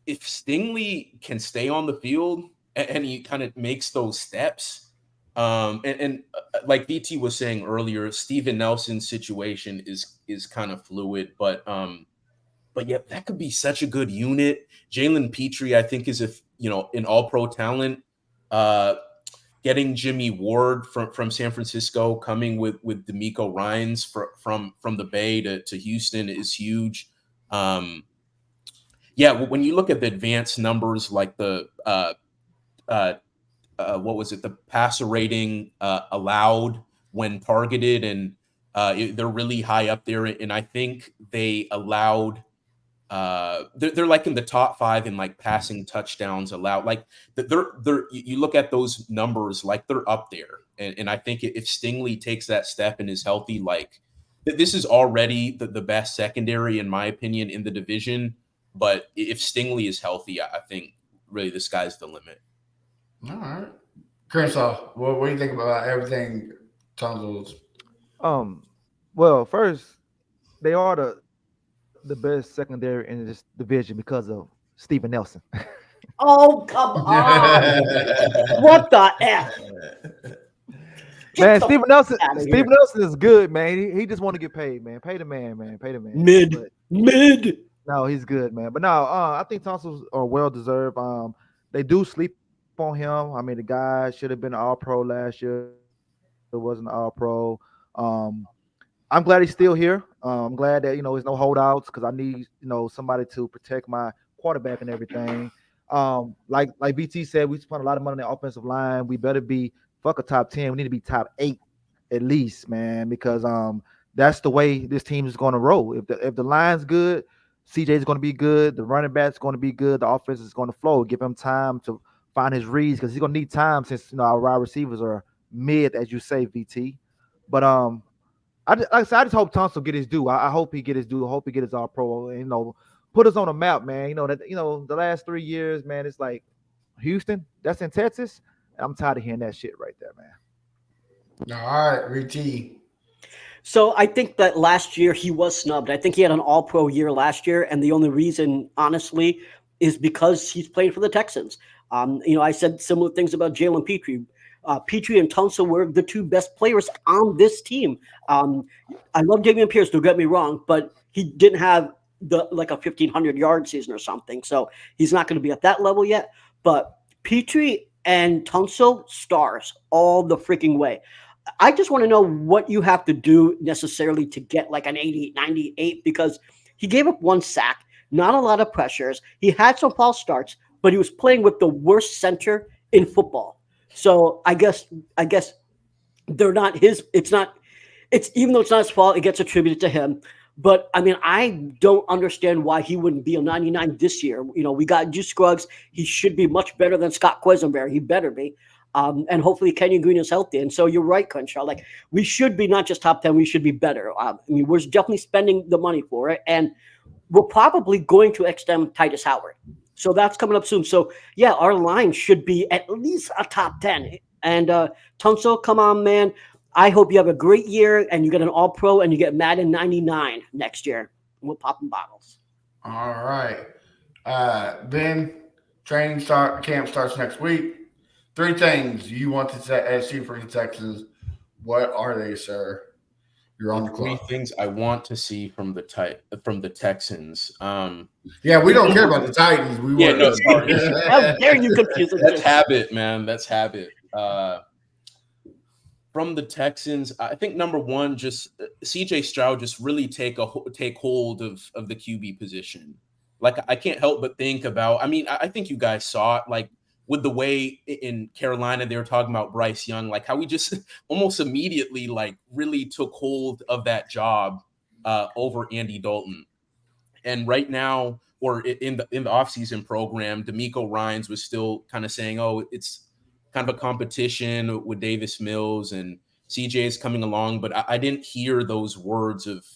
if Stingley can stay on the field and he kind of makes those steps, and like VT was saying earlier, Steven Nelson's situation is kind of fluid, but yeah, that could be such a good unit. Jalen Petrie, I think, is an all-pro talent. Getting Jimmy Ward from San Francisco, coming with D'Amico Ryans from the Bay to Houston is huge. When you look at the advanced numbers, like the the passer rating allowed when targeted, and they're really high up there. And I think they allowed. They're like in the top 5 in like passing touchdowns allowed. Like they're you look at those numbers, like they're up there. And I think if Stingley takes that step and is healthy, like this is already the best secondary in my opinion in the division. But if Stingley is healthy, I think really the sky's the limit. All right, Crenshaw, what do you think about everything Tunsil's? Well, first, they are the best secondary in this division because of Steven Nelson. Oh, come on. What the F? Man, Steven Nelson is good, man. He just want to get paid, man. Pay the man, man. Pay the man. Mid. No, he's good, man. But no, I think Tonsils are well deserved. They do sleep on him. I mean, the guy should have been an All-Pro last year. wasn't an All-Pro. I'm glad he's still here. I'm glad that there's no holdouts because I need somebody to protect my quarterback and everything. Like BT said, we spent a lot of money on the offensive line. We better be fuck a top 10. We need to be top 8 at least, man, because that's the way this team is going to roll. If the line's good, CJ is going to be good. The running back's going to be good. The offense is going to flow. Give him time to find his reads because he's going to need time since our wide receivers are mid, as you say, VT. But like I said, I just hope Tunsil get his due. I hope he get his due. I hope he get his All Pro. And, put us on the map, man. The last 3 years, man, it's like Houston. That's in Texas. I'm tired of hearing that shit right there, man. All right, VT. So I think that last year he was snubbed. I think he had an All-Pro year last year, and the only reason, honestly, is because he's playing for the Texans. I said similar things about Jalen Petrie. Petrie and Tunsil were the 2 best players on this team. I love Damian Pierce, don't get me wrong, but he didn't have a 1,500-yard season or something, so he's not going to be at that level yet. But Petrie and Tunsil, stars all the freaking way. I just want to know what you have to do necessarily to get like an 88, 98, because he gave up 1 sack, not a lot of pressures. He had some false starts, but he was playing with the worst center in football. So I guess they're not his. It's even though it's not his fault, it gets attributed to him. But I mean, I don't understand why he wouldn't be a 99 this year. We got Juice Scruggs. He should be much better than Scott Quisenberry. He better be. And hopefully Kenyon Green is healthy. And so you're right, Crenshaw. Like, we should be not just top 10, we should be better. We're definitely spending the money for it. And we're probably going to extend Tytus Howard. So that's coming up soon. So, yeah, our line should be at least a top 10. And Tunsil, come on, man. I hope you have a great year and you get an All-Pro and you get Madden 99 next year. We'll pop them bottles. All right. Ben, training camp starts next week. 3 things you want to see for the Texans. What are they, sir? You're on the clock. 3 things I want to see from the Texans. Yeah, we don't care about the Titans. Sorry. How dare you confuse us? That's habit, man. That's habit. From the Texans, I think number 1, just CJ Stroud just really take hold of the QB position. Like, I can't help but think about. I think you guys saw it, like, with the way in Carolina they were talking about Bryce Young, like how we just almost immediately like really took hold of that job over Andy Dalton. And right now, or in the offseason program, D'Amico Ryans was still kind of saying, oh, it's kind of a competition with Davis Mills and CJ is coming along. But I didn't hear those words of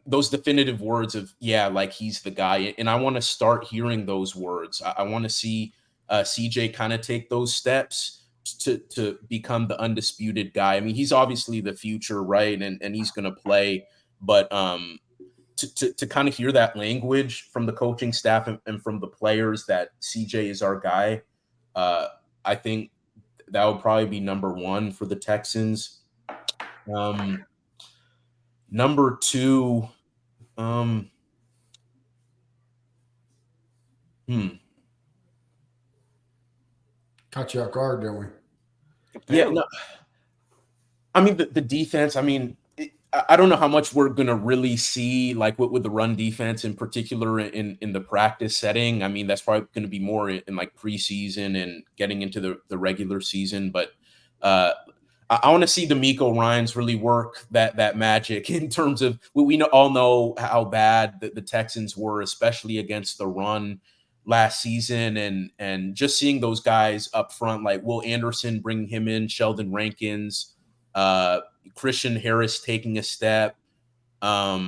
those definitive words of, yeah, like he's the guy. And I want to start hearing those words. I want to see CJ kind of take those steps to become the undisputed guy. I mean, he's obviously the future, right? And he's going to play. But to kind of hear that language from the coaching staff and from the players that CJ is our guy, I think that would probably be number 1 for the Texans. Number 2, caught you off guard, didn't we? Yeah, no, I mean the defense. I mean, I don't know how much we're gonna really see, like with the run defense in particular in the practice setting. I mean, that's probably going to be more in like preseason and getting into the regular season. But I want to see D'Amico Ryans really work that magic in terms of we all know how bad the Texans were, especially against the run last season, and just seeing those guys up front, like Will Anderson, bringing him in, Sheldon Rankins, Christian Harris taking a step, all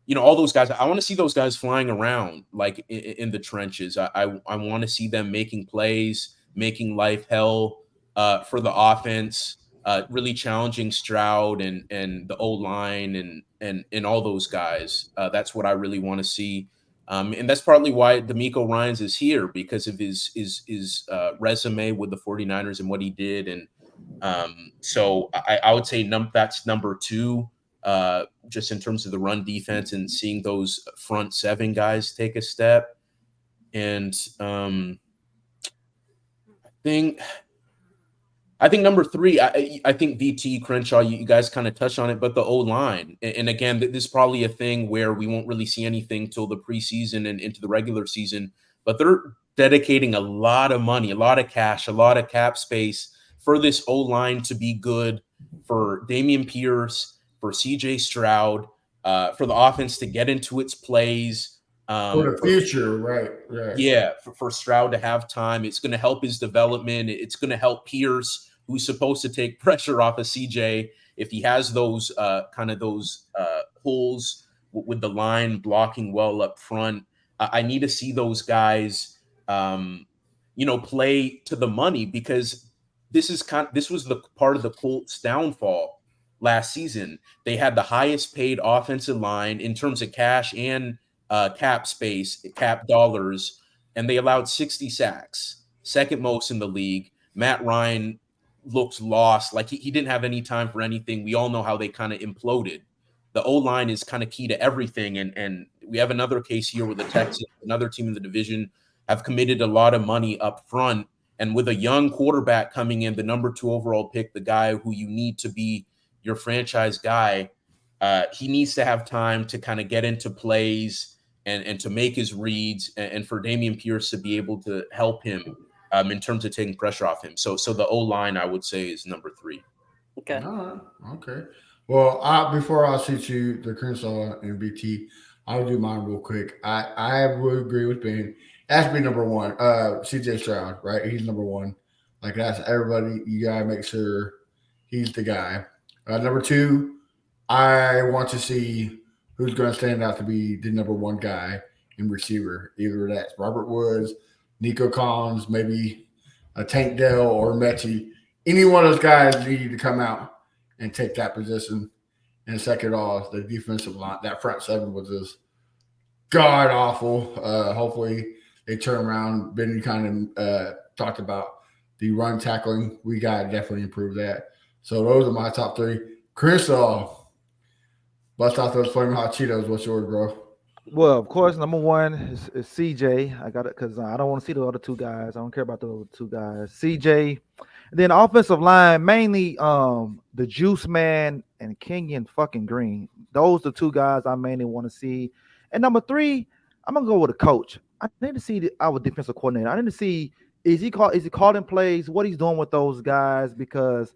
those guys. I want to see those guys flying around like in the trenches. I want to see them making plays, making life hell for the offense. Really challenging Stroud and the O-line and all those guys. That's what I really want to see. And that's partly why D'Amico Ryans is here, because of his resume with the 49ers and what he did. And so I would say that's number 2, just in terms of the run defense and seeing those front 7 guys take a step. And I think I think number 3, I think VT, Crenshaw, you guys kind of touched on it, but the O-line. And again, this is probably a thing where we won't really see anything till the preseason and into the regular season, but they're dedicating a lot of money, a lot of cash, a lot of cap space for this O-line to be good, for Dameon Pierce, for CJ Stroud, for the offense to get into its plays. For the future, right. Yeah, for Stroud to have time. It's going to help his development. It's going to help Pierce, who's supposed to take pressure off of CJ. If he has those holes with the line blocking well up front, I need to see those guys, play to the money, because this was the part of the Colts' downfall last season. They had the highest paid offensive line in terms of cash and cap space, cap dollars, and they allowed 60 sacks, second most in the league. Matt Ryan looks lost, like he didn't have any time for anything. We all know how they kind of imploded. The O-line is kind of key to everything, and we have another case here with the Texans, another team in the division, have committed a lot of money up front, and with a young quarterback coming in, the number 2 overall pick, the guy who you need to be your franchise guy, he needs to have time to kind of get into plays and to make his reads, and for Dameon Pierce to be able to help him in terms of taking pressure off him. So the O-line, I would say, is number 3. Okay. All right. Okay. Well, before I shoot you the Crenshaw and BT, I'll do mine real quick. I would agree with Ben. It has to be number 1. CJ Stroud, right? He's number 1. Like, that's everybody. You got to make sure he's the guy. Number 2, I want to see who's going to stand out to be the number 1 guy in receiver. Either that's Robert Woods, Nico Collins, maybe a Tank Dell or Mechie. Any one of those guys need to come out and take that position. And second off, the defensive line, that front 7 was just god awful. Hopefully they turn around. Benny kind of talked about the run tackling. We got to definitely improve that. So those are my top 3. Crenshaw, bust out those flaming hot Cheetos. What's yours, bro? Well, of course, number 1 is CJ. I got it because I don't want to see the other 2 guys. I don't care about the other 2 guys. CJ. And then offensive line, mainly the Juice Man and Kenyon fucking Green. Those are the 2 guys I mainly want to see. And number 3, I'm gonna go with a coach. I need to see our defensive coordinator. I need to see is he calling plays, what he's doing with those guys, because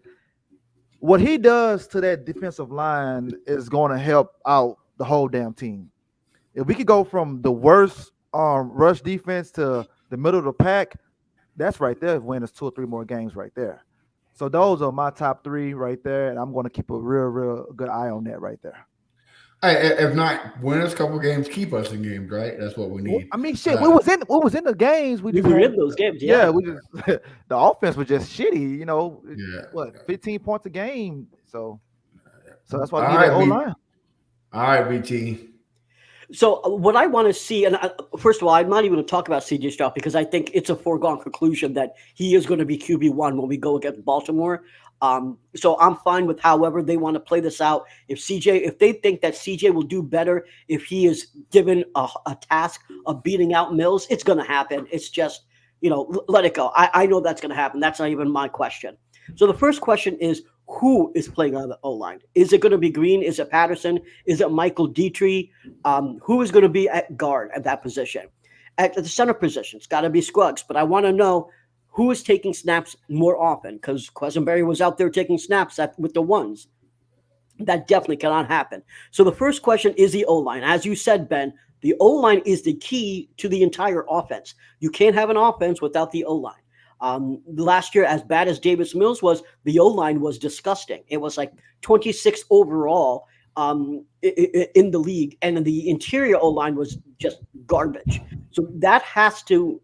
what he does to that defensive line is going to help out the whole damn team. If we could go from the worst rush defense to the middle of the pack, that's right there. Win us 2 or 3 more games right there. So those are my top 3 right there, and I'm going to keep a real good eye on that right there. Hey, if not, win us a couple games, keep us in games, right? That's what we need. I mean, shit, we was in the games. We were in those games. Yeah, we just the offense was just shitty. Yeah. 15 points a game. So that's why we need that O-line. All right, BT. So what I want to see, and first of all, I'm not even going to talk about CJ Stroud because I think it's a foregone conclusion that he is going to be QB1 when we go against Baltimore. So I'm fine with however they want to play this out. If they think that CJ will do better if he is given a task of beating out Mills, it's going to happen. It's just, let it go. I know that's going to happen. That's not even my question. So the first question is, who is playing on the O-line? Is it going to be Green? Is it Patterson? Is it Michael Dietrich? Who is going to be at guard at that position? At the center position, it's got to be Scruggs. But I want to know who is taking snaps more often, because Quesenberry was out there taking snaps with the ones. That definitely cannot happen. So the first question is the O-line. As you said, Ben, the O-line is the key to the entire offense. You can't have an offense without the O-line. Last year, as bad as Davis Mills was, the O-line was disgusting. It was like 26th overall in the league, and the interior O-line was just garbage. So that has to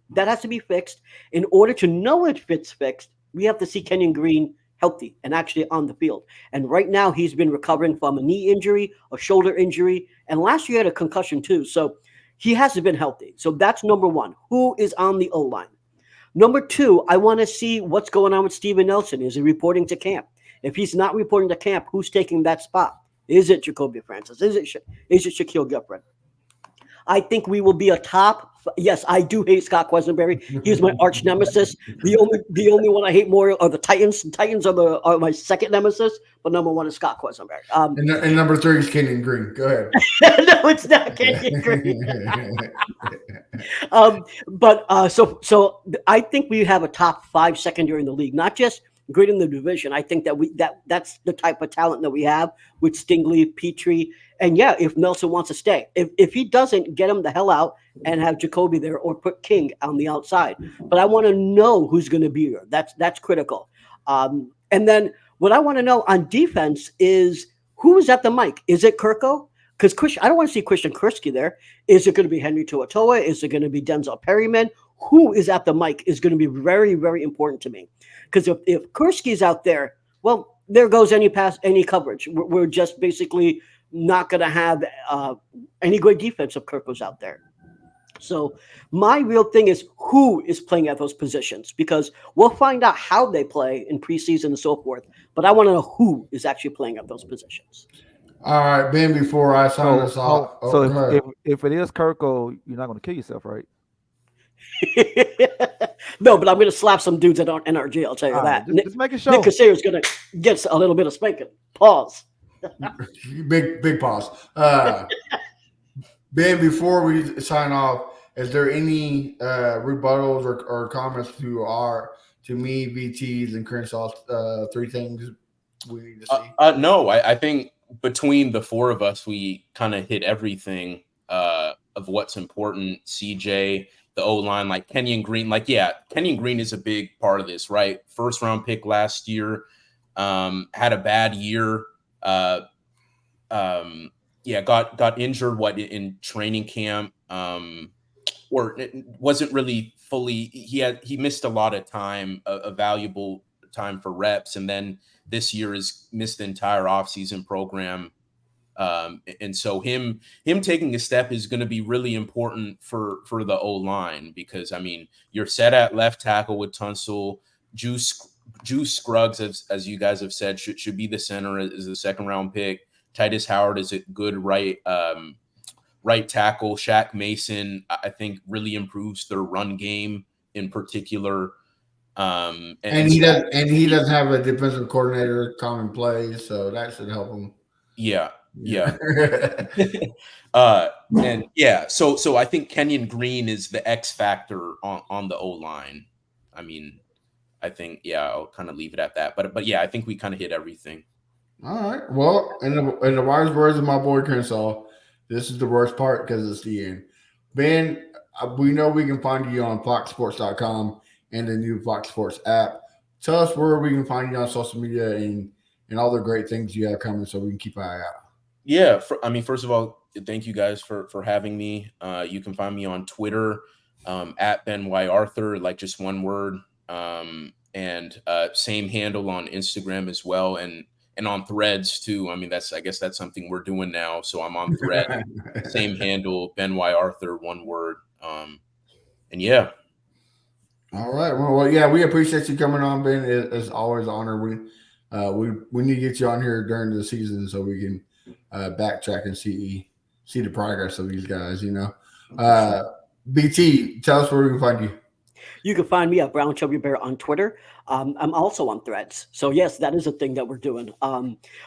be fixed. In order to know if it's fixed, we have to see Kenyon Green healthy and actually on the field. And right now, he's been recovering from a knee injury, a shoulder injury, and last year he had a concussion too. So he hasn't been healthy. So that's number 1. Who is on the O-line? Number 2, I want to see what's going on with Steven Nelson. Is he reporting to camp? If he's not reporting to camp, who's taking that spot? Is it Jacoby Francis? Is it Shaquille Gilbert? I think we will be a top. Yes, I do hate Scott Quesenberry. He's my arch nemesis. The only one I hate more are the Titans. The Titans are my second nemesis, but number one is Scott Quesenberry. And number 3 is Kenyon Green. Go ahead. No, it's not Kenyon Green. So I think we have a top 5 secondary in the league, not just great in the division. I think that's the type of talent that we have with Stingley, Petrie, and yeah, if Nelson wants to stay, if he doesn't, get him the hell out and have Jacoby there or put King on the outside. But I want to know who's going to be here. That's critical. And then what I want to know on defense is who is at the mic. Is it Kirko? Because I don't want to see Christian Kurski there. Is it going to be Henry To'oTo'o? Is it going to be Denzel Perryman? Who is at the mic is going to be very, very important to me. Because if Kurski's out there, well, there goes any coverage. We're just basically not going to have any great defense if Kirko's out there. So my real thing is who is playing at those positions, because we'll find out how they play in preseason and so forth. But I want to know who is actually playing at those positions. All right, Ben, before I sign this off. If it is Kirko, you're not going to kill yourself, right? No, but I'm going to slap some dudes at NRG. I'll tell you that. Just make it show. Nick Casare's going to get a little bit of spanking. Pause. Big pause. Ben, before we sign off, is there any rebuttals or comments to me, VTs, and Crenshaw's 3 things we need to see? No, I think between the 4 of us, we kind of hit everything of what's important. CJ, the O-line, like Kenyon Green. Kenyon Green is a big part of this, right? First round pick last year, had a bad year. Got injured in training camp, or it wasn't really fully. He missed a lot of time, a valuable time for reps, and then this year has missed the entire offseason program. And so him taking a step is going to be really important for the O-line, because I mean, you're set at left tackle with Tunsil. Juice Scruggs, as you guys have said, should be the center as a 2nd round pick. Tytus Howard is a good right tackle. Shaq Mason, I think, really improves their run game in particular. And he doesn't have a defensive coordinator calling plays, so that should help him. Yeah. So I think Kenyon Green is the X factor on the O-line. I mean, I think, I'll kind of leave it at that. But yeah, I think we kind of hit everything. All right. Well, in the wise words of my boy Crenshaw, this is the worst part because it's the end. Ben, we know we can find you on foxsports.com and the new Fox Sports app. Tell us where we can find you on social media and all the great things you have coming so we can keep an eye out. Yeah. First of all, thank you guys for having me. You can find me on Twitter at Ben Y. Arthur, like just one word. And same handle on Instagram as well. And on Threads too. I mean, I guess that's something we're doing now. So I'm on Thread, same handle, Ben Y. Arthur, one word. And yeah. All right. Well, yeah, we appreciate you coming on, Ben. It's always an honor. We need to get you on here during the season so we can backtrack and see the progress of these guys. BT, tell us where we can find you. You can find me at Brown Chubby Bear on Twitter. I'm also on Threads. So yes, that is a thing that we're doing.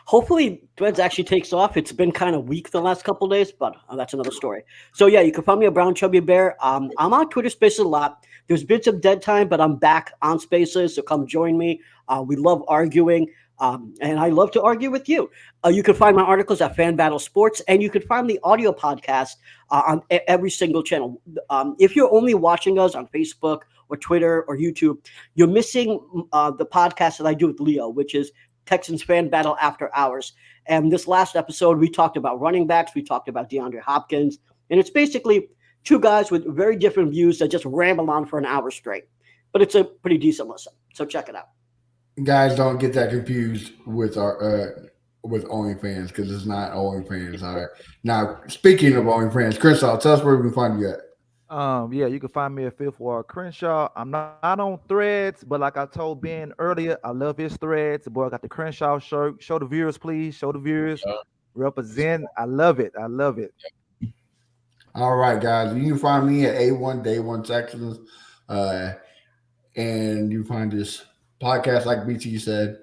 Hopefully Threads actually takes off. It's been kind of weak the last couple of days, but that's another story. So yeah, you can find me at Brown Chubby Bear. I'm on Twitter Spaces a lot. There's been some dead time, but I'm back on Spaces, so come join me. We love arguing. And I love to argue with you. You can find my articles at Fan Battle Sports, and you can find the audio podcast on every single channel. If you're only watching us on Facebook or Twitter or YouTube, you're missing the podcast that I do with Leo, which is Texans Fan Battle After Hours. And this last episode, we talked about running backs. We talked about DeAndre Hopkins. And it's basically 2 guys with very different views that just ramble on for an hour straight. But it's a pretty decent listen. So check it out. Guys, don't get that confused with with OnlyFans, because it's not OnlyFans. All right. Now, speaking of OnlyFans, Crenshaw, tell us where we can find you at. Yeah, you can find me at Fifth Ward Crenshaw. I'm not on Threads, but like I told Ben earlier, I love his Threads. The boy got the Crenshaw shirt. Show the viewers, please. Show the viewers. Represent. I love it. All right, guys. You can find me at A1 Day One Texans, and you find this podcast, like BT said,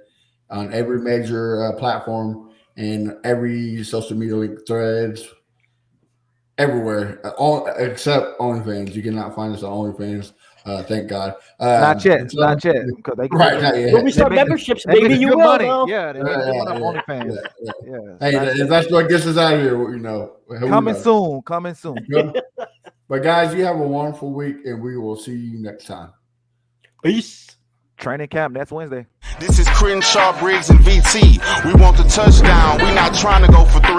on every major platform and every social media link, Threads, everywhere, all except OnlyFans. You cannot find us on OnlyFans. Thank God. Not yet, because they right, not yet. When we start memberships, they maybe make you good will. money. Though. Yeah, they make good money on OnlyFans. Yeah. Hey, if that's what gets us out of here, Coming soon. But guys, you have a wonderful week, and we will see you next time. Peace. Training camp next Wednesday. This is Crenshaw, Briggs, and VT. We want the touchdown. We not trying to go for 3.